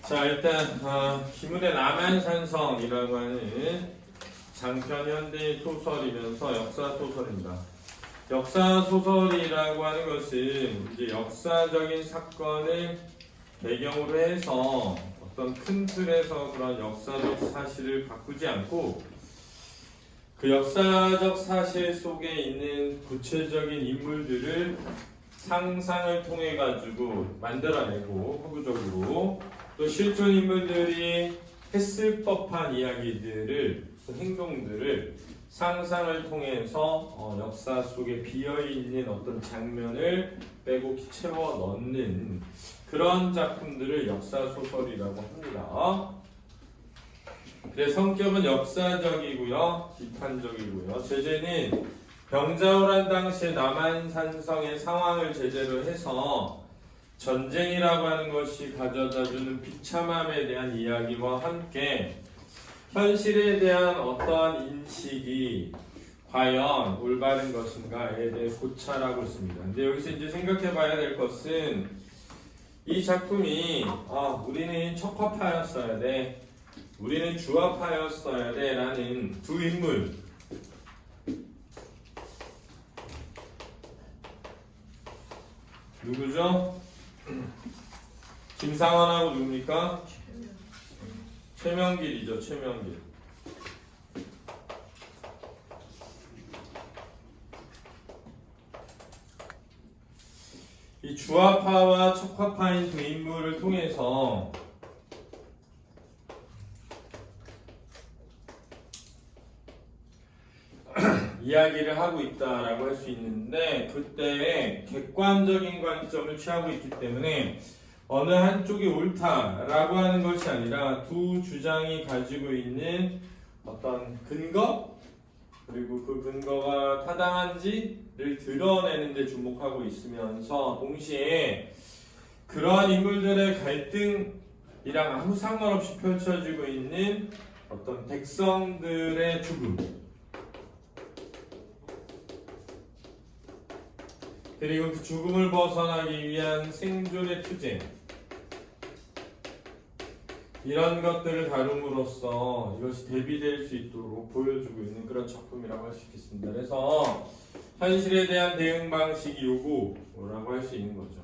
자, 일단 김은의 남한산성이라고 하는 장편 현대 소설이면서 역사 소설입니다. 역사 소설이라고 하는 것은 이제 역사적인 사건을 배경으로 해서 어떤 큰 틀에서 그런 역사적 사실을 바꾸지 않고 그 역사적 사실 속에 있는 구체적인 인물들을 상상을 통해 가지고 만들어내고 허구적으로 또 실존 인물들이 했을 법한 이야기들을 행동들을 상상을 통해서 역사 속에 비어있는 어떤 장면을 빼곡히 채워 넣는 그런 작품들을 역사소설이라고 합니다. 그래서 성격은 역사적이고요, 비판적이고요. 제재는 병자호란 당시의 남한산성의 상황을 제재로 해서 전쟁이라고 하는 것이 가져다주는 비참함에 대한 이야기와 함께 현실에 대한 어떠한 인식이 과연 올바른 것인가에 대해 고찰하고 있습니다. 근데 여기서 이제 생각해 봐야 될 것은 이 작품이 우리는 척화파였어야 돼, 우리는 주화파였어야 돼 라는 두 인물, 누구죠? 김상환하고 누굽니까? 최명길이죠. 최명길. 이 주화파와 척화파인 두 인물을 통해서 이야기를 하고 있다라고 할 수 있는데, 그때의 객관적인 관점을 취하고 있기 때문에 어느 한쪽이 옳다라고 하는 것이 아니라 두 주장이 가지고 있는 어떤 근거, 그리고 그 근거가 타당한지를 드러내는 데 주목하고 있으면서 동시에 그러한 인물들의 갈등이랑 아무 상관없이 펼쳐지고 있는 어떤 백성들의 죽음, 그리고 그 죽음을 벗어나기 위한 생존의 투쟁, 이런 것들을 다룸으로써 이것이 대비될 수 있도록 보여주고 있는 그런 작품이라고 할 수 있겠습니다. 그래서 현실에 대한 대응 방식이 요구라고 할 수 있는 거죠.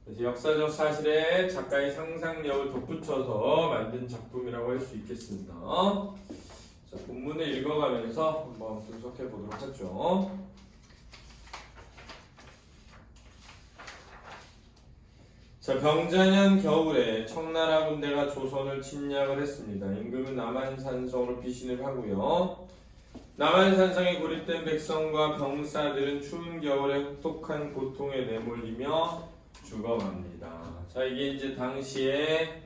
그래서 역사적 사실에 작가의 상상력을 덧붙여서 만든 작품이라고 할 수 있겠습니다. 자, 본문을 읽어가면서 한번 분석해 보도록 하죠. 자, 병자년 겨울에 청나라 군대가 조선을 침략을 했습니다. 임금은 남한산성으로 피신을 하고요. 남한산성에 고립된 백성과 병사들은 추운 겨울에 혹독한 고통에 내몰리며 죽어갑니다. 자, 이게 이제 당시의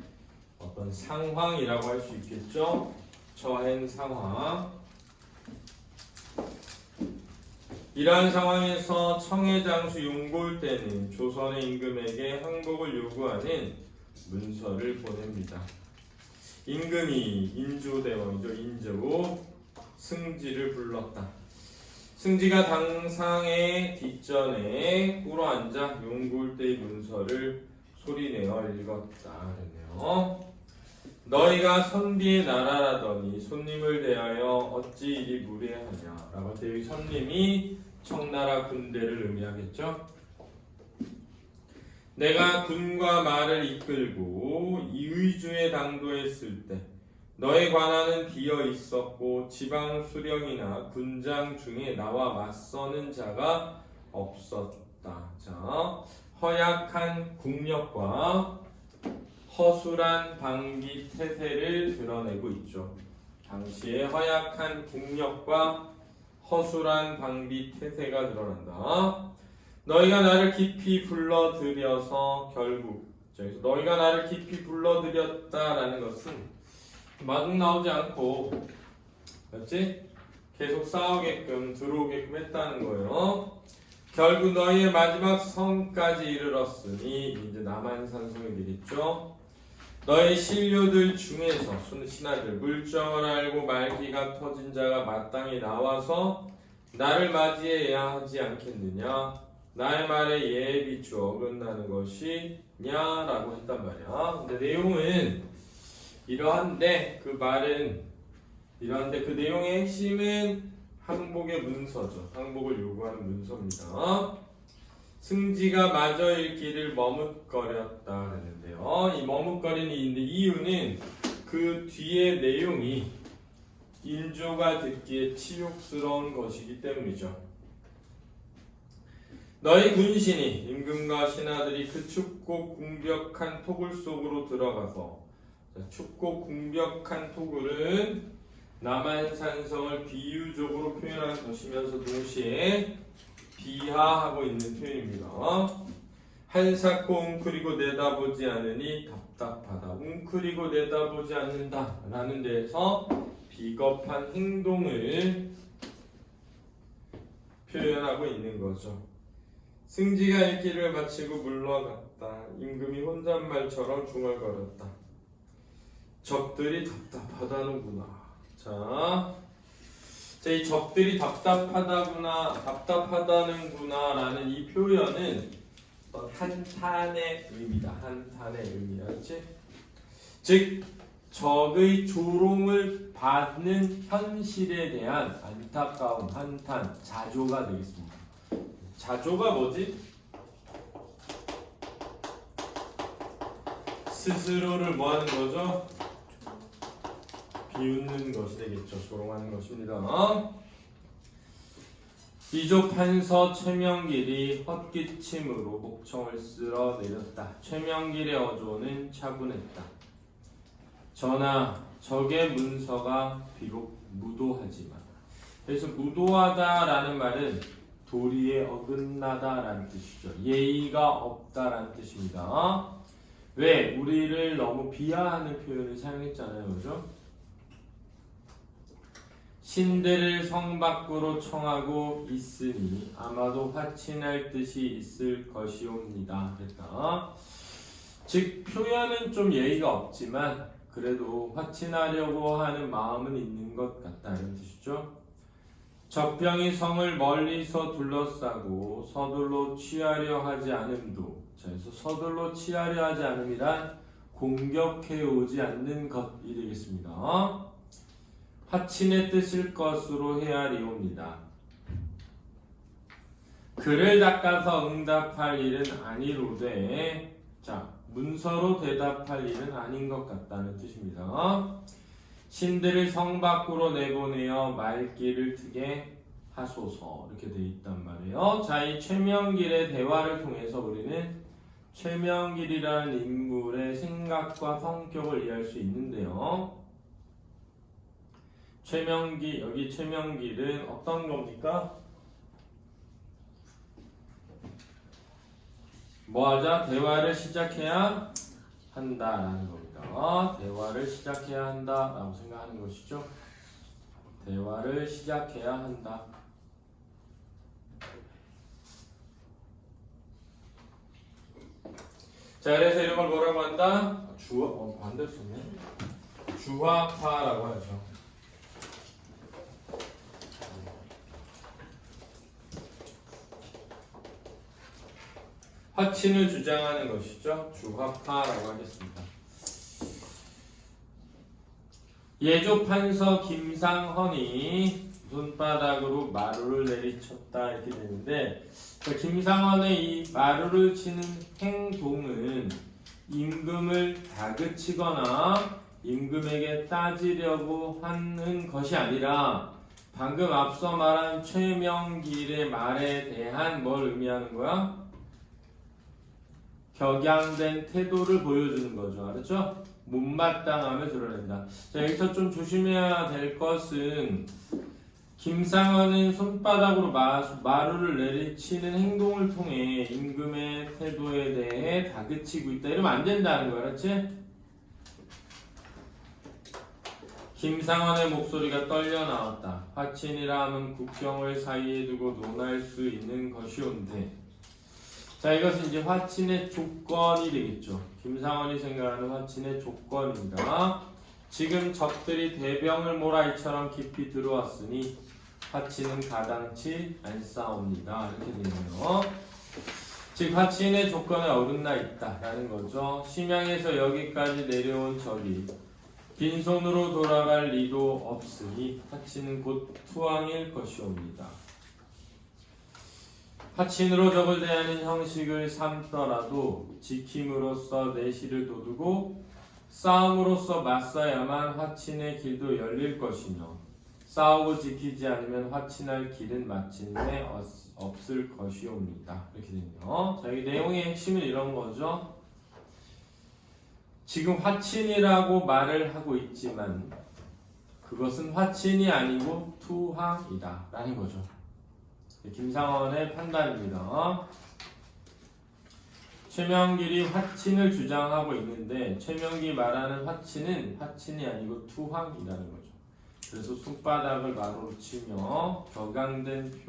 어떤 상황이라고 할 수 있겠죠. 처한 상황. 이러한 상황에서 청해장수 용골대는 조선의 임금에게 항복을 요구하는 문서를 보냅니다. 임금이 인조대왕이죠. 인조 승지를 불렀다. 승지가 당상의 뒷전에 꿇어앉아 용골대의 문서를 소리내어 읽었다. 그러네요. 너희가 선비의 나라라더니 손님을 대하여 어찌 이리 무례하냐 라고 할 때 여기 손님이 청나라 군대를 의미하겠죠. 내가 군과 말을 이끌고 이의주에 당도했을 때 너의 관하는 비어 있었고 지방 수령이나 군장 중에 나와 맞서는 자가 없었다. 자, 허약한 국력과 허술한 방비 태세를 드러내고 있죠. 당시의 허약한 국력과 허술한 방비 태세가 드러난다. 너희가 나를 깊이 불러들여서 결국, 그래서 너희가 나를 깊이 불러들였다라는 것은 마중 나오지 않고, 맞지? 계속 싸우게끔 들어오게끔 했다는 거예요. 결국 너희의 마지막 성까지 이르렀으니 이제 남한산성이 되겠죠. 너희 신료들 중에서 신하들 물정을 알고 말기가 터진 자가 마땅히 나와서 나를 맞이해야 하지 않겠느냐. 나의 말에 예에 비추어 어긋나는 것이냐라고 했단 말이야. 근데 내용은 이러한데 그 말은 이러한데 그 내용의 핵심은 항복의 문서죠. 항복을 요구하는 문서입니다. 승지가 마저 읽기를 머뭇거렸다 그랬는데요. 이 머뭇거리는 이유는 그 뒤에 내용이 인조가 듣기에 치욕스러운 것이기 때문이죠. 너희 군신이 임금과 신하들이 그 춥고 궁벽한 토굴 속으로 들어가서 춥고 궁벽한 토굴은 남한산성을 비유적으로 표현하는 것이면서 동시에 비하하고 있는 표현입니다. 한사코 웅크리고 내다보지 않으니 답답하다. 웅크리고 내다보지 않는다 라는 데에서 비겁한 행동을 표현하고 있는 거죠. 승지가 읽기를 마치고 물러갔다. 임금이 혼잣말처럼 중얼거렸다. 적들이 답답하다는구나. 이 적들이 답답하다는구나라는 이 표현은 한탄의 의미다. 한탄의 의미야, 그렇지? 즉 적의 조롱을 받는 현실에 대한 안타까움, 한탄, 자조가 되겠습니다. 자조가 뭐지? 스스로를 뭐 하는 거죠? 비웃는 것이 되겠죠. 조롱하는 것입니다. 이조 판서 최명길이 헛기침으로 목청을 쓸어내렸다. 최명길의 어조는 차분했다. 전하, 적의 문서가 비록 무도하지만, 그래서 무도하다라는 말은 도리에 어긋나다라는 뜻이죠. 예의가 없다라는 뜻입니다. 왜? 우리를 너무 비하하는 표현을 사용했잖아요. 그죠? 신들을 성 밖으로 청하고 있으니 아마도 화친할 뜻이 있을 것이옵니다. 그랬다. 즉 표현은 좀 예의가 없지만 그래도 화친하려고 하는 마음은 있는 것 같다 이런 뜻이죠. 적병이 성을 멀리서 둘러싸고 서둘러 취하려 하지 않음도, 자, 그래서 서둘러 취하려 하지 않음이란 공격해 오지 않는 것이 되겠습니다. 화친의 뜻일 것으로 헤아리옵니다. 글을 닦아서 응답할 일은 아니로되, 자, 문서로 대답할 일은 아닌 것 같다는 뜻입니다. 신들을 성 밖으로 내보내어 말귀를 트게 하소서 이렇게 돼 있단 말이에요. 자, 이 최명길의 대화를 통해서 우리는 최명길이라는 인물의 생각과 성격을 이해할 수 있는데요. 여기 최명길은 어떤 겁니까? 뭐하자? 대화를 시작해야 한다라는 겁니다. 대화를 시작해야 한다라고 생각하는 것이죠. 대화를 시작해야 한다. 자, 그래서 이런 걸 뭐라고 한다? 반대로 썼네. 주화파라고 하죠. 화친을 주장하는 것이죠. 주화파라고 하겠습니다. 예조판서 김상헌이 손바닥으로 마루를 내리쳤다 이렇게 되는데, 김상헌의 이 마루를 치는 행동은 임금을 다그치거나 임금에게 따지려고 하는 것이 아니라 방금 앞서 말한 최명길의 말에 대한 뭘 의미하는 거야? 격양된 태도를 보여주는 거죠. 알았죠? 못마땅함을 드러낸다. 자, 여기서 좀 조심해야 될 것은 김상헌은 손바닥으로 마루를 내리치는 행동을 통해 임금의 태도에 대해 다그치고 있다. 이러면 안 된다는 거야. 알았지? 김상헌의 목소리가 떨려 나왔다. 화친이라 하면 국경을 사이에 두고 논할 수 있는 것이온데. 자, 이것은 이제 화친의 조건이 되겠죠. 김상헌이 생각하는 화친의 조건입니다. 지금 적들이 대병을 모라이처럼 깊이 들어왔으니 화친은 가당치 않사옵니다. 이렇게 되네요. 즉 화친의 조건에 어긋나 있다라는 거죠. 심양에서 여기까지 내려온 적이 빈손으로 돌아갈 리도 없으니 화친은 곧 투항일 것이옵니다. 화친으로 적을 대하는 형식을 삼더라도 지킴으로써 내실을 돋우고 싸움으로써 맞서야만 화친의 길도 열릴 것이며 싸우고 지키지 않으면 화친할 길은 마침내 없을 것이옵니다. 이렇게 되네요. 자, 이 내용의 핵심은 이런 거죠. 지금 화친이라고 말을 하고 있지만 그것은 화친이 아니고 투항이다 라는 거죠. 김상원의 판단입니다. 최명길이 화친을 주장하고 있는데 최명길이 말하는 화친은 화친이 아니고 투항이라는 거죠. 그래서 손바닥을 가로로 치며 격앙된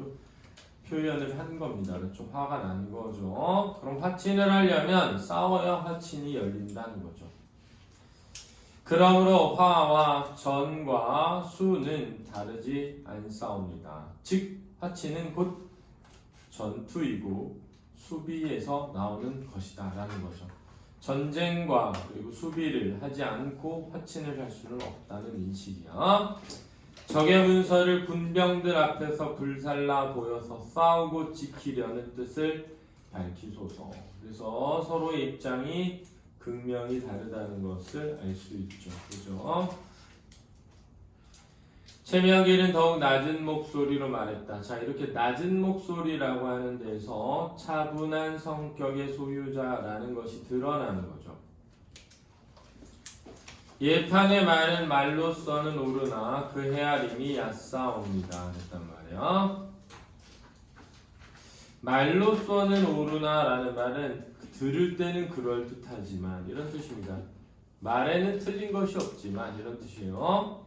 표현을 한 겁니다. 좀 화가 난 거죠. 그럼 화친을 하려면 싸워야 화친이 열린다는 거죠. 그러므로 화와 전과 수는 다르지 않사옵니다. 즉 화친은 곧 전투이고 수비에서 나오는 것이다 라는 거죠. 전쟁과 그리고 수비를 하지 않고 화친을 할 수는 없다는 인식이야. 적의 문서를 군병들 앞에서 불살라 보여서 싸우고 지키려는 뜻을 밝히소서. 그래서 서로의 입장이 극명히 다르다는 것을 알 수 있죠. 그죠? 최명길은 더욱 낮은 목소리로 말했다. 자, 이렇게 낮은 목소리라고 하는 데서 차분한 성격의 소유자라는 것이 드러나는 거죠. 예판의 말은 말로서는 오르나 그 헤아림이 얕사옵니다. 했단 말이야. 말로서는 오르나 라는 말은 들을 때는 그럴듯하지만 이런 뜻입니다. 말에는 틀린 것이 없지만 이런 뜻이에요.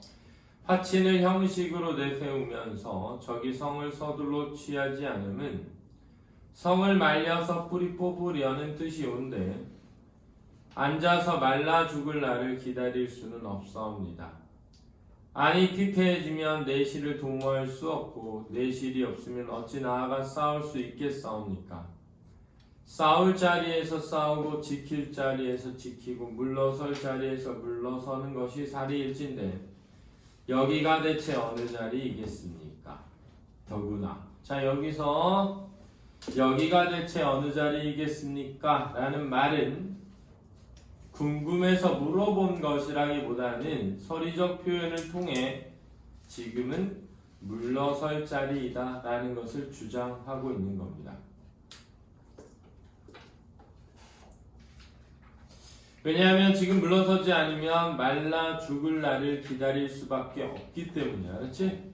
화친을 형식으로 내세우면서 적이 성을 서둘러 취하지 않으면 성을 말려서 뿌리 뽑으려는 뜻이 온데 앉아서 말라 죽을 날을 기다릴 수는 없사옵니다. 안이 피폐해지면 내실을 도모할 수 없고 내실이 없으면 어찌 나아가 싸울 수 있겠사옵니까? 싸울 자리에서 싸우고 지킬 자리에서 지키고 물러설 자리에서 물러서는 것이 사리일진데 여기가 대체 어느 자리이겠습니까? 더구나 자 여기서 여기가 대체 어느 자리이겠습니까? 라는 말은 궁금해서 물어본 것이라기보다는 서리적 표현을 통해 지금은 물러설 자리이다 라는 것을 주장하고 있는 겁니다. 왜냐하면 지금 물러서지 않으면 말라 죽을 날을 기다릴 수밖에 없기 때문이야. 그렇지?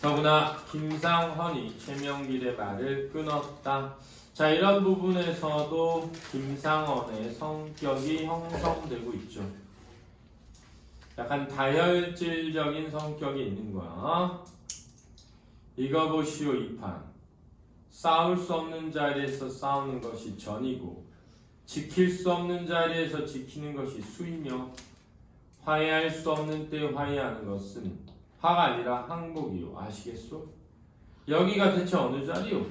더구나 김상헌이 최명길의 말을 끊었다. 자, 이런 부분에서도 김상헌의 성격이 형성되고 있죠. 약간 다혈질적인 성격이 있는 거야. 이거 보시오 이판. 싸울 수 없는 자리에서 싸우는 것이 전이고 지킬 수 없는 자리에서 지키는 것이 수이며 화해할 수 없는 때 화해하는 것은 화가 아니라 항복이요. 아시겠소? 여기가 대체 어느 자리요?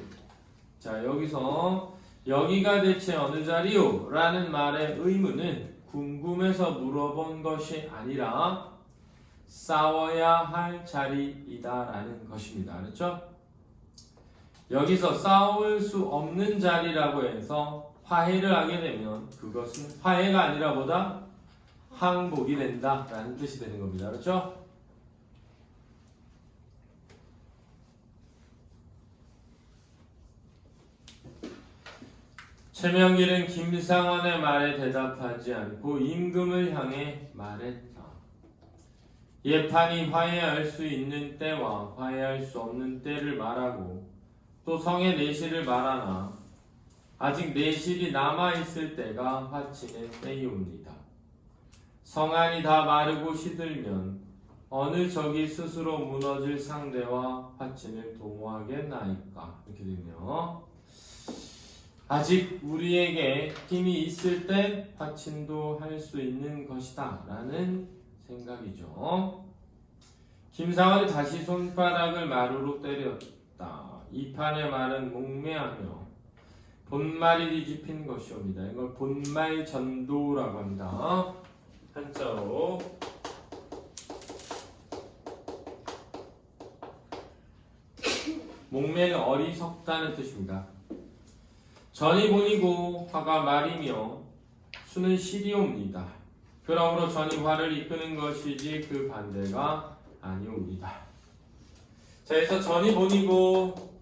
자, 여기서 여기가 대체 어느 자리요? 라는 말의 의무는 궁금해서 물어본 것이 아니라 싸워야 할 자리이다 라는 것입니다. 그렇죠? 여기서 싸울 수 없는 자리라고 해서 화해를 하게 되면 그것은 화해가 아니라 보다 항복이 된다 라는 뜻이 되는 겁니다. 그렇죠? 최명길은 김상헌의 말에 대답하지 않고 임금을 향해 말했다. 예판이 화해할 수 있는 때와 화해할 수 없는 때를 말하고 또 성의 내실을 말하나 아직 내실이 남아있을 때가 화친의 때이옵니다. 성안이 다 마르고 시들면 어느 적이 스스로 무너질 상대와 화친을 도모하겠나이까. 이렇게 되네요. 아직 우리에게 힘이 있을 때 화친도 할 수 있는 것이다 라는 생각이죠. 김상헌이 다시 손바닥을 마루로 때렸다. 이 판의 말은 몽매하며 본말이 뒤집힌 것이옵니다. 이걸 본말 전도라고 합니다. 한자로. 몽매는 어리석다는 뜻입니다. 전이 본이고 화가 말이며 수는 실이옵니다. 그러므로 전이 화를 이끄는 것이지 그 반대가 아니옵니다. 자, 그래서 전이 본이고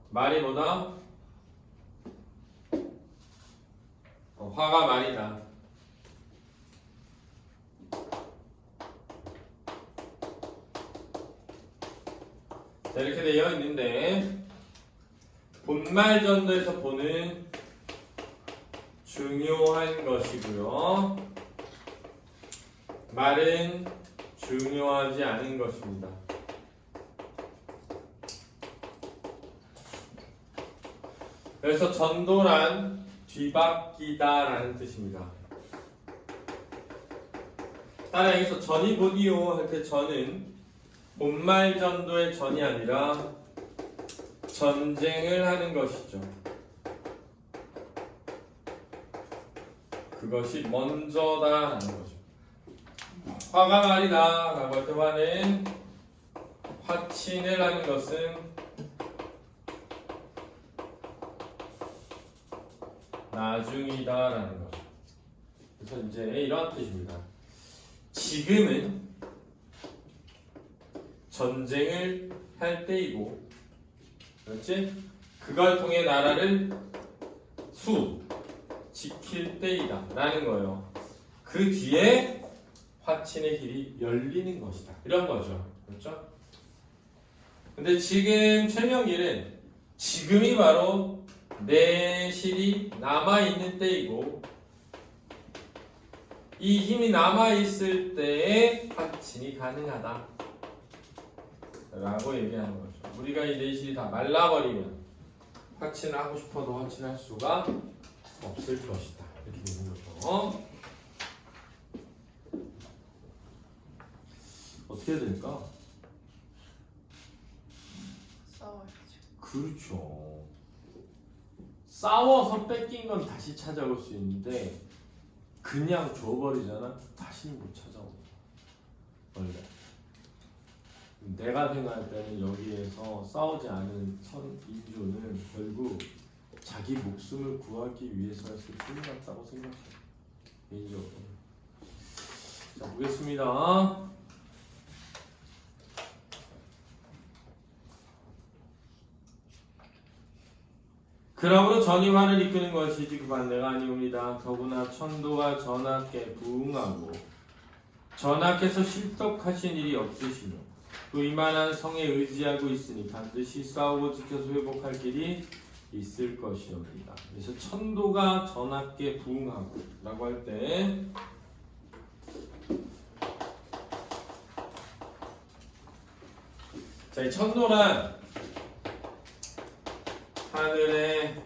말이 뭐다? 화가 말이다. 자, 이렇게 되어 있는데 본말 전도에서 본은 중요한 것이고요. 말은 중요하지 않은 것입니다. 그래서 전도란 뒤바뀌다 라는 뜻입니다. 따라 여기서 전이 본이요 할 때 전은 본말 전도의 전이 아니라 전쟁을 하는 것이죠. 그것이 먼저다라는 거죠. 화가 말이다 라고 할 때 화는 화친을 하는 것은 나중이다 라는 거죠. 그래서 이제 이런 뜻입니다. 지금은 전쟁을 할 때이고, 그렇지? 그걸 통해 나라를 지킬 때이다 라는 거예요. 그 뒤에 화친의 길이 열리는 것이다 이런 거죠. 그렇죠? 근데 지금 최명길은 지금이 바로 내 실이 남아있는 때이고 이 힘이 남아있을 때에 화친이 가능하다 라고 얘기하는 거죠. 우리가 이 내실이 다 말라버리면 화친을 하고 싶어도 화친할 수가 없을 것이다 이렇게 되는 거죠. 어떻게 해야 될까? 싸워야죠. 그렇죠. 싸워서 뺏긴 건 다시 찾아올 수 있는데 그냥 줘버리잖아? 다시는 못 찾아옵니다. 원래 내가 생각할 때는 여기에서 싸우지 않은 인조는 결국 자기 목숨을 구하기 위해서였을 뿐 같다고 생각해요. 개인적으로. 자, 보겠습니다. 그러므로 전이 화를 이끄는 것이지 그 반대가 아니옵니다. 더구나 천도가 전하께 부응하고 전하께서 실덕하신 일이 없으시며 또 이만한 성에 의지하고 있으니 반드시 싸우고 지켜서 회복할 길이 있을 것이옵니다. 그래서 천도가 전하께 부응하고 라고 할 때 자, 이 천도란 하늘의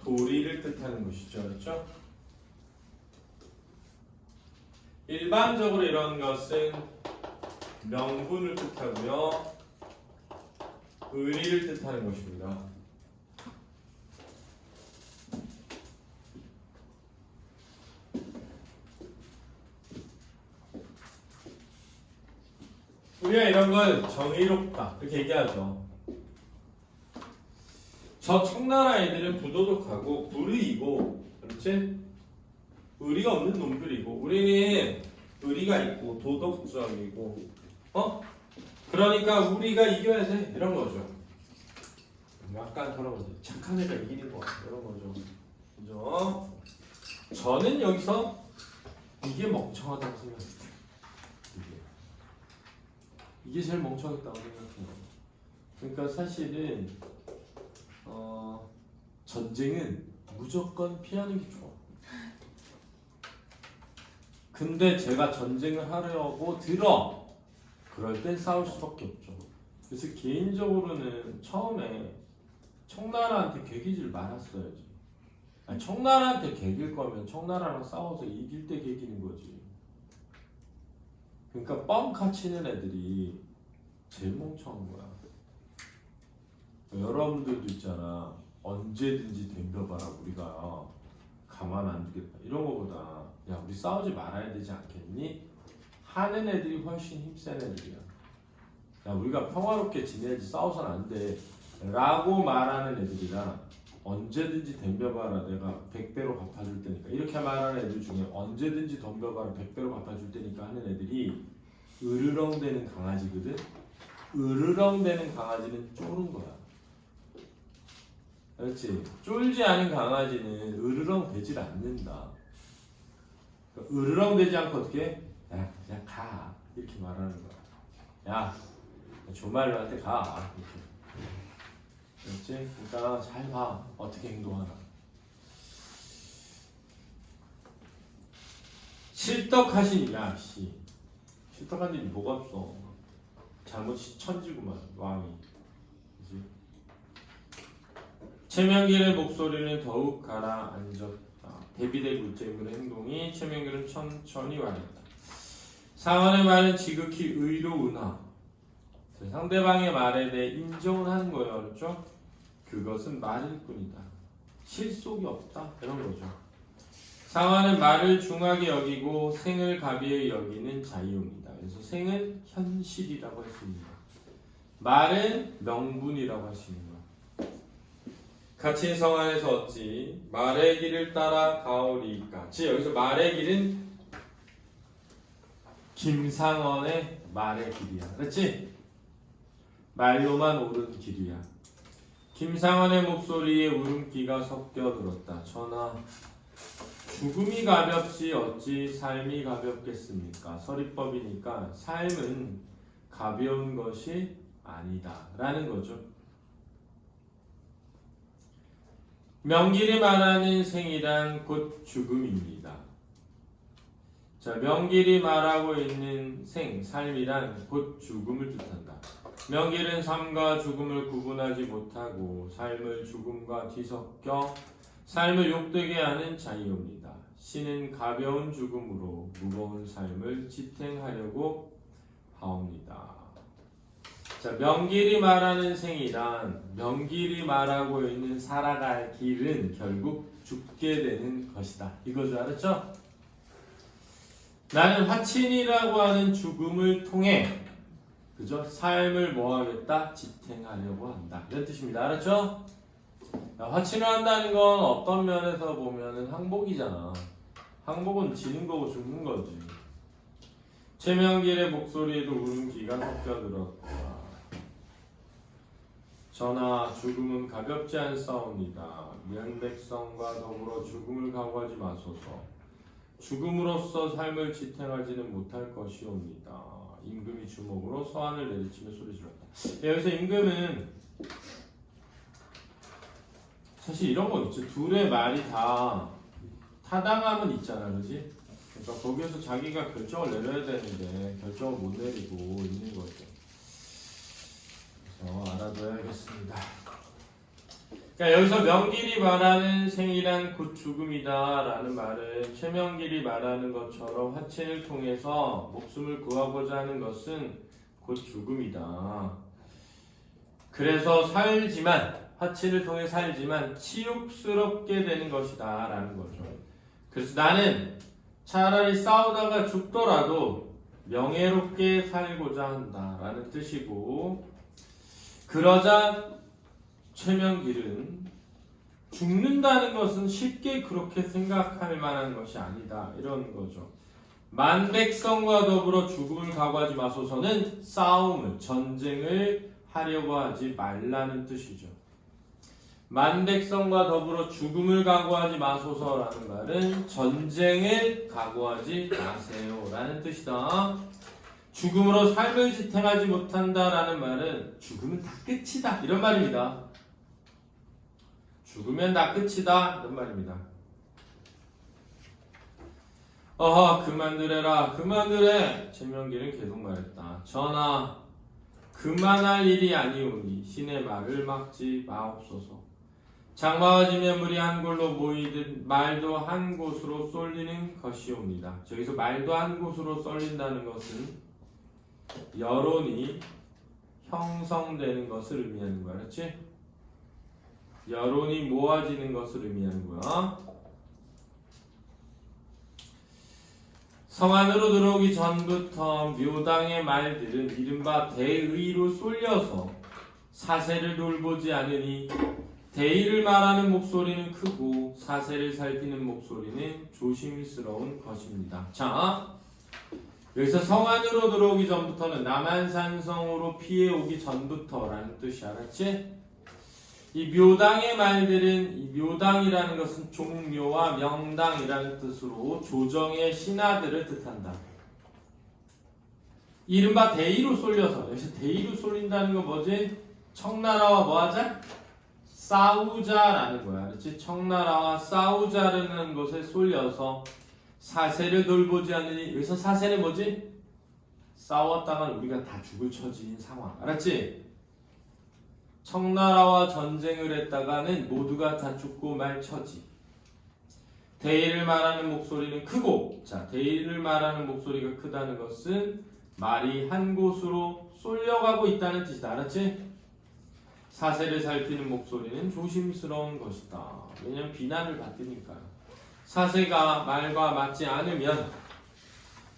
도리를 뜻하는 것이죠. 그렇죠? 일반적으로 이런 것은 명분을 뜻하고요. 의리를 뜻하는 것입니다. 우리가 이런 걸 정의롭다 이렇게 얘기하죠. 저 청나라 애들은 부도덕하고 불의이고, 그렇지? 의리가 없는 놈들이고, 우리는 의리가 있고 도덕적이고, 그러니까 우리가 이겨야 돼 이런 거죠. 약간 그런 거죠. 착한 애가 이기는 거 이런 거죠. 그죠? 저는 여기서 이게 멍청하다고 생각해요. 이게 제일 멍청했다고 생각해요. 그러니까 사실은 전쟁은 무조건 피하는 게 좋아. 근데 제가 전쟁을 하려고 그럴 땐 싸울 수밖에 없죠. 그래서 개인적으로는 처음에 청나라한테 개기질 말았어야지. 아니, 청나라한테 개길 거면 청나라랑 싸워서 이길 때 개기는 거지. 그러니까 뻥카 치는 애들이 제일 멍청한 거야. 여러분들도 있잖아. 언제든지 덤벼봐라 우리가 가만 안 두겠다 이런 거보다 야 우리 싸우지 말아야 되지 않겠니? 하는 애들이 훨씬 힘센 애들이야. 야 우리가 평화롭게 지내야지 싸워서는 안 돼 라고 말하는 애들이랑 언제든지 덤벼봐라 내가 100배로 갚아줄 테니까 이렇게 말하는 애들 중에 언제든지 덤벼봐라 100배로 갚아줄 테니까 하는 애들이 으르렁대는 강아지거든. 으르렁대는 강아지는 쫄은 거야. 그렇지? 쫄지 않은 강아지는 으르렁대질 않는다. 그러니까 으르렁대지 않고 어떻게? 야 그냥 가 이렇게 말하는 거야. 야 조말로한테 가 이렇게. 그렇지? 그러니까 잘 봐 어떻게 행동하나. 실덕하신 야씨 실덕한 일이 뭐가 없어. 잘못이 천지구만 왕이. 그치? 최명길의 목소리는 더욱 가라앉았다. 대비될 굴제물의 행동이 최명길은 천천히 말했다. 상원의 말은 지극히 의로우나 상대방의 말에 대해 인정은 하는 거예요. 그렇죠? 그것은 말일 뿐이다. 실속이 없다. 이런 거죠. 상환은 말을 중하게 여기고 생을 가비에 여기는 자유입니다. 그래서 생은 현실이라고 할 수 있는 거예요. 말은 명분이라고 할 수 있는 거예요. 갇힌 성 안에서 어찌 말의 길을 따라 가오리까. 즉 여기서 말의 길은 김상원의 말의 길이야. 그렇지? 말로만 옳은 길이야. 김상원의 목소리에 울음기가 섞여 들었다. 전하, 죽음이 가볍지 어찌 삶이 가볍겠습니까? 서리법이니까 삶은 가벼운 것이 아니다 라는 거죠. 명길이 말하는 생이란 곧 죽음입니다. 자, 명길이 말하고 있는 생, 삶이란 곧 죽음을 뜻한다. 명길은 삶과 죽음을 구분하지 못하고 삶을 죽음과 뒤섞여 삶을 욕되게 하는 자유입니다. 신은 가벼운 죽음으로 무거운 삶을 지탱하려고 하옵니다. 자, 명길이 말하는 생이란 명길이 말하고 있는 살아갈 길은 결국 죽게 되는 것이다. 이거죠, 알았죠? 나는 화친이라고 하는 죽음을 통해 그죠? 삶을 뭐하겠다? 지탱하려고 한다. 이런 뜻입니다. 알았죠? 화친을 한다는 건 어떤 면에서 보면은 항복이잖아. 항복은 지는 거고 죽는 거지. 최명길의 목소리에도 울음기가 섞여 들었다. 전하, 죽음은 가볍지 않사옵니다. 명백성과 더불어 죽음을 각오하지 마소서. 죽음으로써 삶을 지탱하지는 못할 것이옵니다. 임금이 주먹으로 서한을 내리치며 소리 질렀다. 여기서 임금은 사실 이런 거 있죠. 둘의 말이 다 타당함은 있잖아, 그렇지? 그러니까 거기에서 자기가 결정을 내려야 되는데 결정을 못 내리고 있는 거죠. 그래서 알아둬야겠습니다. 그러니까 여기서 명길이 말하는 생이란 곧 죽음이다 라는 말은 최명길이 말하는 것처럼 화친을 통해서 목숨을 구하고자 하는 것은 곧 죽음이다. 그래서 살지만 화친을 통해 살지만 치욕스럽게 되는 것이다 라는 거죠. 그래서 나는 차라리 싸우다가 죽더라도 명예롭게 살고자 한다 라는 뜻이고, 그러자 최명길은 죽는다는 것은 쉽게 그렇게 생각할 만한 것이 아니다 이런 거죠. 만백성과 더불어 죽음을 각오하지 마소서는 싸움을, 전쟁을 하려고 하지 말라는 뜻이죠. 만백성과 더불어 죽음을 각오하지 마소서라는 말은 전쟁을 각오하지 마세요 라는 뜻이다. 죽음으로 삶을 지탱하지 못한다라는 말은 죽으면 다 끝이다 이런 말입니다. 죽으면 다 끝이다 이런 말입니다. 그만두래라 그만두래. 최명길은 계속 말했다. 전하, 그만할 일이 아니오니 신의 말을 막지 마옵소서. 장마가 지면 물이 한 골로 모이듯 말도 한 곳으로 쏠리는 것이옵니다. 저기서 말도 한 곳으로 쏠린다는 것은 여론이 형성되는 것을 의미하는 거야. 그렇지? 여론이 모아지는 것을 의미하는 거야. 성 안으로 들어오기 전부터 묘당의 말들은 이른바 대의로 쏠려서 사세를 돌보지 않으니 대의를 말하는 목소리는 크고 사세를 살피는 목소리는 조심스러운 것입니다. 자, 여기서 성 안으로 들어오기 전부터는 남한산성으로 피해오기 전부터라는 뜻이 알았지? 이 묘당의 말들은 이 묘당이라는 것은 종묘와 명당이라는 뜻으로 조정의 신하들을 뜻한다. 이른바 대의로 쏠려서 여기서 대의로 쏠린다는 건 뭐지? 청나라와 뭐하자? 싸우자라는 거야. 그렇지? 청나라와 싸우자라는 것에 쏠려서 사세를 돌보지 않으니 여기서 사세는 뭐지? 싸웠다간 우리가 다 죽을 처지인 상황. 알았지? 청나라와 전쟁을 했다가는 모두가 다 죽고 말 처지. 대의를 말하는 목소리는 크고, 자, 대의를 말하는 목소리가 크다는 것은 말이 한 곳으로 쏠려가고 있다는 뜻이다. 알았지? 사세를 살피는 목소리는 조심스러운 것이다. 왜냐면 비난을 받으니까요. 사세가 말과 맞지 않으면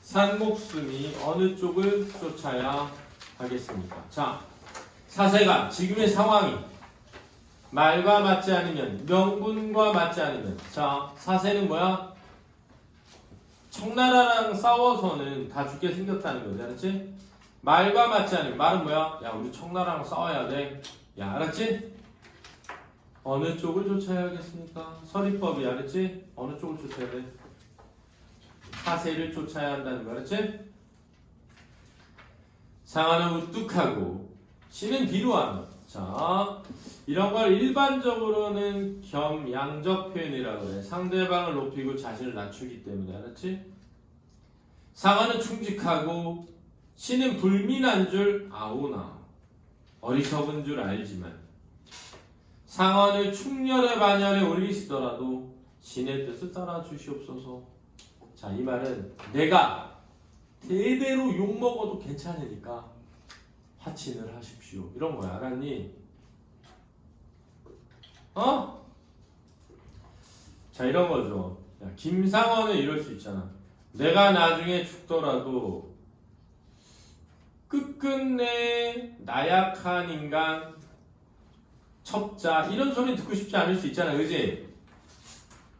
산 목숨이 어느 쪽을 쫓아야 하겠습니까? 자, 사세가 지금의 상황이 말과 맞지 않으면, 명분과 맞지 않으면, 자, 사세는 뭐야? 청나라랑 싸워서는 다 죽게 생겼다는 거지. 알았지? 말과 맞지 않으면, 말은 뭐야? 야, 우리 청나라랑 싸워야 돼. 야, 알았지? 어느 쪽을 쫓아야 하겠습니까? 서리법이 알았지? 어느 쪽을 쫓아야 돼? 사세를 쫓아야 한다는 거 알았지? 상하는 우뚝하고 신은 뒤로 하는. 자, 이런 걸 일반적으로는 겸양적 표현이라고 그래. 상대방을 높이고 자신을 낮추기 때문에. 알았지? 상하는 충직하고 신은 불민한 줄 아오나. 어리석은 줄 알지만 상언을 충렬의 반열에 올리시더라도 신의 뜻을 따라 주시옵소서. 자, 이 말은 내가 대대로 욕먹어도 괜찮으니까 화친을 하십시오. 이런 거야. 알았니? 어? 자, 이런 거죠. 야, 김상원은 이럴 수 있잖아. 내가 나중에 죽더라도 끝끝내 나약한 인간, 첩자 이런 소리 듣고 싶지 않을 수 있잖아. 그지?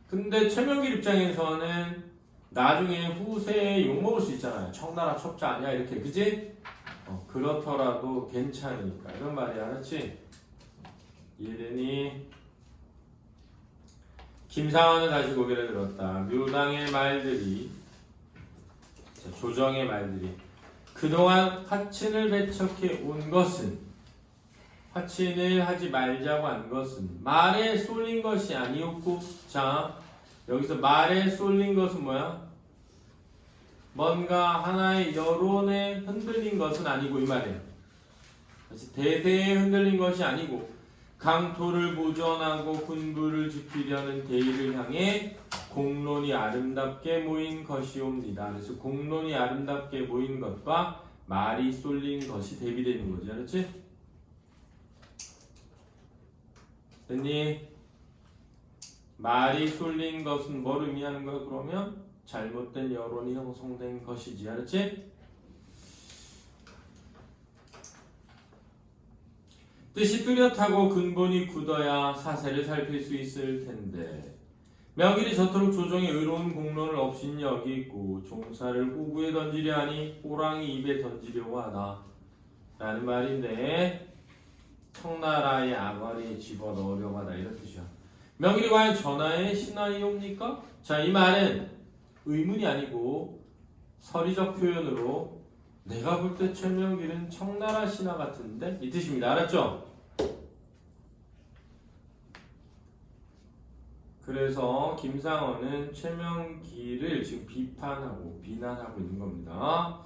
근데 최명길 입장에서는 나중에 후세에 욕먹을 수 있잖아요. 청나라 첩자 아니야 이렇게. 그지? 그렇더라도 괜찮으니까 이런 말이야. 알았지? 이해되니? 김상원은 다시 고개를 들었다. 묘당의 말들이, 자, 조정의 말들이 그동안 화친을 배척해 온 것은, 화친을 하지 말자고 한 것은 말에 쏠린 것이 아니었고, 자, 여기서 말에 쏠린 것은 뭐야? 뭔가 하나의 여론에 흔들린 것은 아니고 이 말이에요. 대대에 흔들린 것이 아니고 강토를 보존하고 군부를 지키려는 대의를 향해 공론이 아름답게 모인 것이옵니다. 그래서 공론이 아름답게 모인 것과 말이 쏠린 것이 대비되는 거지. 알았지? 됐니? 말이 쏠린 것은 뭘 의미하는 거야? 그러면 잘못된 여론이 형성된 것이지. 알았지? 뜻이 뚜렷하고 근본이 굳어야 사세를 살필 수 있을 텐데 명길이 저토록 조정의 의로운 공론을 없인 여기 있고 종사를 호구에 던지려 하니 호랑이 입에 던지려고 하다 라는 말인데 청나라의 아가리에 집어넣으려고 하다 이런 뜻이야. 명길이 과연 전하의 신하이옵니까? 자, 이 말은 의문이 아니고 서리적 표현으로 내가 볼 때 최명길은 청나라 신하 같은데 이 뜻입니다. 알았죠? 그래서 김상원은 최명길을 지금 비판하고 비난하고 있는 겁니다.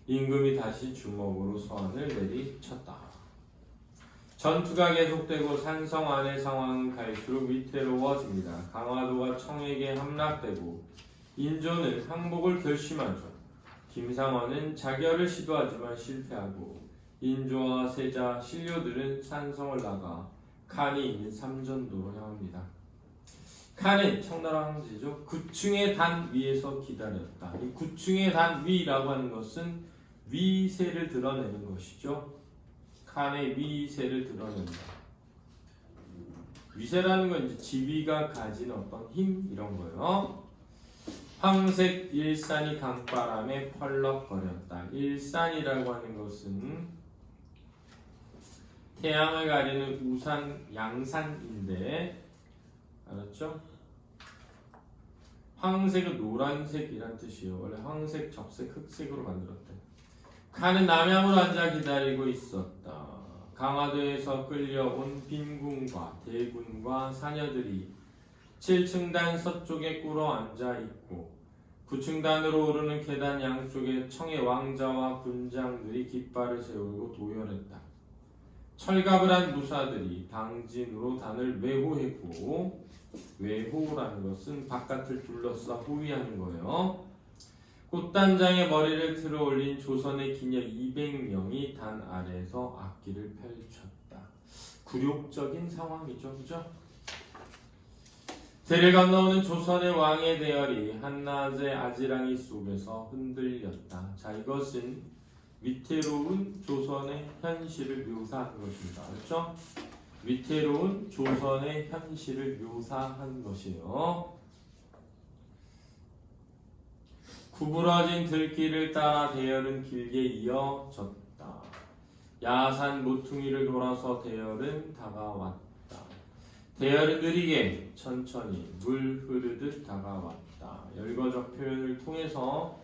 임금이 다시 주먹으로 서한을 내리쳤다. 전투가 계속되고 산성 안의 상황은 갈수록 위태로워집니다. 강화도가 청에게 함락되고 인조는 항복을 결심하죠. 김상원은 자결을 시도하지만 실패하고 인조와 세자, 신료들은 산성을 나가 칸이 있는 삼전도로 향합니다. 칸은 청나라 황제죠. 9층의 단 위에서 기다렸다. 이 9층의 단 위라고 하는 것은 위세를 드러내는 것이죠. 칸의 위세를 드러낸다. 위세라는 건 이제 지위가 가진 어떤 힘 이런 거예요. 황색 일산이 강바람에 펄럭거렸다. 일산이라고 하는 것은 태양을 가리는 우산, 양산인데 알았죠? 황색은 노란색이란 뜻이에요. 원래 황색, 적색, 흑색으로 만들었대. 칸은 남양으로 앉아 기다리고 있었다. 강화도에서 끌려온 빈군과 대군과 사녀들이 7층단 서쪽에 꿇어 앉아 있고 9층단으로 오르는 계단 양쪽에 청의 왕자와 군장들이 깃발을 세우고 도열했다. 철갑을 한 무사들이 당진으로 단을 외호했고, 외호라는 것은 바깥을 둘러싸 호위하는 거예요. 꽃단장에 머리를 틀어 올린 조선의 기녀 200명이 단 아래에서 악기를 펼쳤다. 굴욕적인 상황이죠, 그죠? 대를 건너오는 조선의 왕의 대열이 한낮의 아지랑이 속에서 흔들렸다. 자, 이것은 위태로운 조선의 현실을 묘사한 것입니다. 그렇죠? 위태로운 조선의 현실을 묘사한 것이에요. 구부러진 들길을 따라 대열은 길게 이어졌다. 야산 모퉁이를 돌아서 대열은 다가왔다. 대열은 느리게 천천히 물 흐르듯 다가왔다. 열거적 표현을 통해서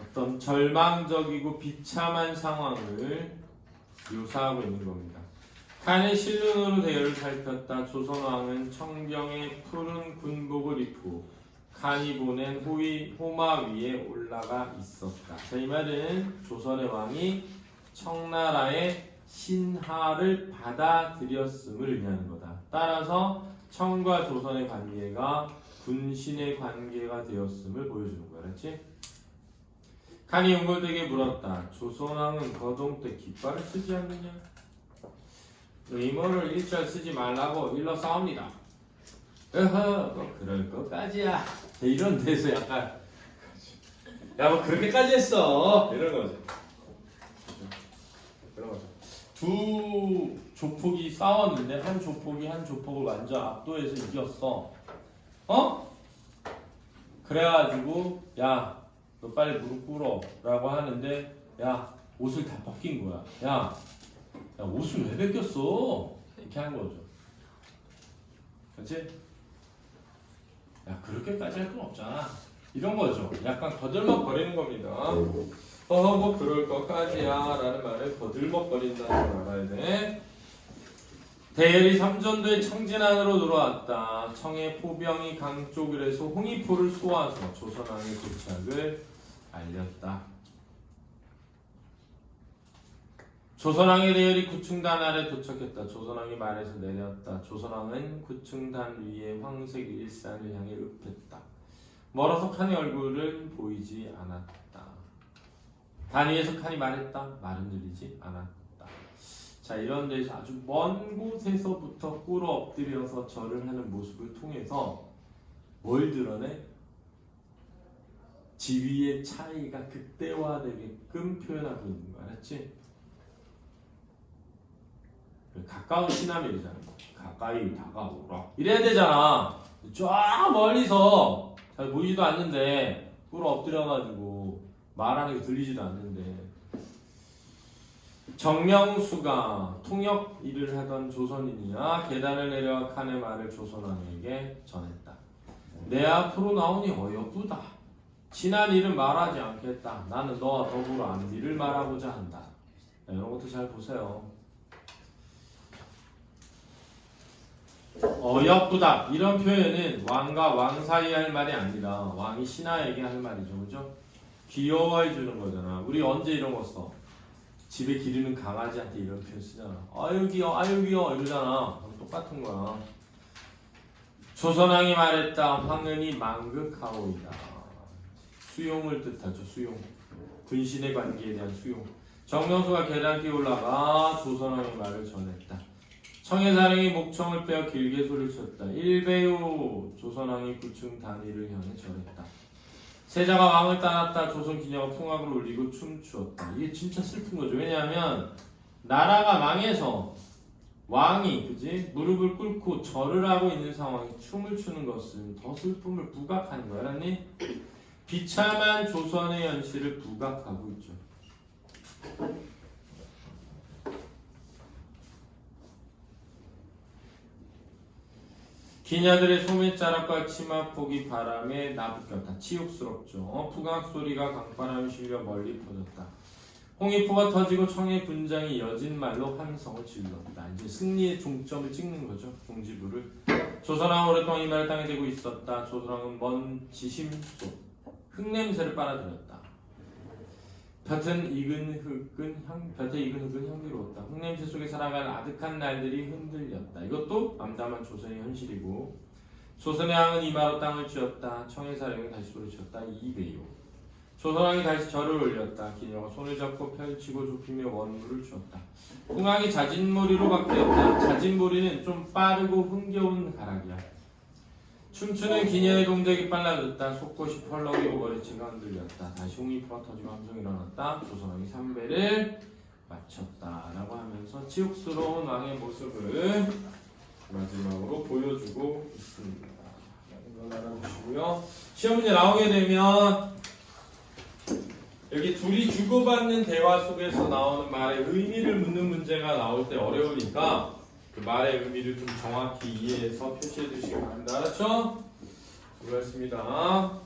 어떤 절망적이고 비참한 상황을 묘사하고 있는 겁니다. 칸은 실눈으로 대열을 살폈다. 조선왕은 청병의 푸른 군복을 입고 칸이 보낸 호마 위에 올라가 있었다. 자, 이 말은 조선의 왕이 청나라의 신하를 받아들였음을 의미하는 거다. 따라서 청과 조선의 관계가 군신의 관계가 되었음을 보여주는 거야. 그렇지? 칸이 용골되게 물었다. 조선왕은 거동 때 깃발을 쓰지 않느냐? 의모를 일절 쓰지 말라고 일러싸웁니다. 어허, 뭐 그럴 것까지야. 이런 데서 약간 야, 뭐 그렇게까지 했어. 이런 거지. 그런 거죠. 두 조폭이 싸웠는데 한 조폭이 한 조폭을 완전 압도해서 이겼어. 어? 그래가지고 야, 너 빨리 무릎 꿇어 라고 하는데 야, 옷을 다 벗긴 거야. 야, 옷을 왜 벗겼어? 이렇게 한 거죠. 그렇지? 야, 그렇게까지 할 건 없잖아. 이런 거죠. 약간 거들먹거리는 겁니다. 뭐 그럴 것까지야 라는 말을 거들먹거린다는 걸 알아야 돼. 대열이 삼전도의 청진안으로 들어왔다. 청의 포병이 강쪽을해서 홍위포를 쏘아서 조선왕의 도착을 알렸다. 조선왕의 대열이 구층단 아래 도착했다. 조선왕이 말에서 내렸다. 조선왕은 구층단 위에 황색 일산을 향해 읍했다. 멀어서 칸의 얼굴은 보이지 않았다. 단 위에서 칸이 말했다. 말은 들리지 않았다. 자, 이런 데서 아주 먼 곳에서부터 꿇어 엎드려서 절을 하는 모습을 통해서 뭘 드러내? 지위의 차이가 극대화되게끔 표현하고 있는 거 알았지? 가까운 친화면이잖아. 가까이 다가오라. 이래야 되잖아. 쫙 멀리서 잘 보이지도 않는데 꿇어 엎드려가지고 말하는 게 들리지도 않는데. 정명수가 통역 일을 하던 조선인이야 계단을 내려와 칸의 말을 조선왕에게 전했다. 내 앞으로 나오니 어여쁘다. 지난 일은 말하지 않겠다. 나는 너와 더불어 안비를 말하고자 한다. 이런 것도 잘 보세요. 어여쁘다 이런 표현은 왕과 왕 사이에 할 말이 아니라 왕이 신하에게 할 말이죠. 그죠? 귀여워해 주는 거잖아. 우리 언제 이런 거 써? 집에 기르는 강아지한테 이런 표현 쓰잖아. 아유 귀여워 아유 귀여워 이러잖아. 똑같은 거야. 조선왕이 말했다. 황은이 망극하오이다. 수용을 뜻하죠. 수용. 군신의 관계에 대한 수용. 정명수가 계단길에 올라가 조선왕의 말을 전했다. 청해사령이 목청을 빼어 길게 소리쳤다. 일배우 조선왕이 구층 단위를 향해 절했다. 세자가 왕을 따랐다. 조선 기녀가 풍악을 울리고 춤추었다. 이게 진짜 슬픈 거죠. 왜냐하면 나라가 망해서 왕이 그지 무릎을 꿇고 절을 하고 있는 상황에 춤을 추는 것은 더 슬픔을 부각하는 거야. 알았니? 비참한 조선의 현실을 부각하고 있죠. 기냐들의 소매자락과 치마폭이 바람에 나부꼈다. 치욕스럽죠. 북악 소리가 강바람에 실려 멀리 퍼졌다. 홍위포가 터지고 청해 분장이 여진 말로 함성을 질렀다. 이제 승리의 종점을 찍는 거죠. 공지부를. 조선왕은 오랫동안 이 말을 땅에 대고 있었다. 조선왕은 먼 지심 속 흙냄새를 빨아들였다. 볕에 익은 흙은 향기로웠다. 흙냄새 속에 살아갈 아득한 날들이 흔들렸다. 이것도 암담한 조선의 현실이고 조선의 왕은 이마로 땅을 쥐었다. 청해사령이 다시 소리쳤다. 이배요. 조선왕이 다시 절을 올렸다. 기녀가 손을 잡고 펼치고 좁히며 원물을 주었다. 풍악이 자진몰이로 바뀌었다. 자진몰이는 좀 빠르고 흥겨운 가락이야. 춤추는 기녀의 동작이 빨라졌다. 속옷이 펄럭이고 머리채가 흔들렸다. 다시 홍위포가 터지고 함성이 일어났다. 조선왕이 삼배를 마쳤다. 라고 하면서 치욕스러운 왕의 모습을 마지막으로 보여주고 있습니다. 이걸 알아보시고요. 시험 문제 나오게 되면 여기 둘이 주고받는 대화 속에서 나오는 말의 의미를 묻는 문제가 나올 때 어려우니까 그 말의 의미를 좀 정확히 이해해서 표시해 주시기 바랍니다. 알았죠? 수고하셨습니다.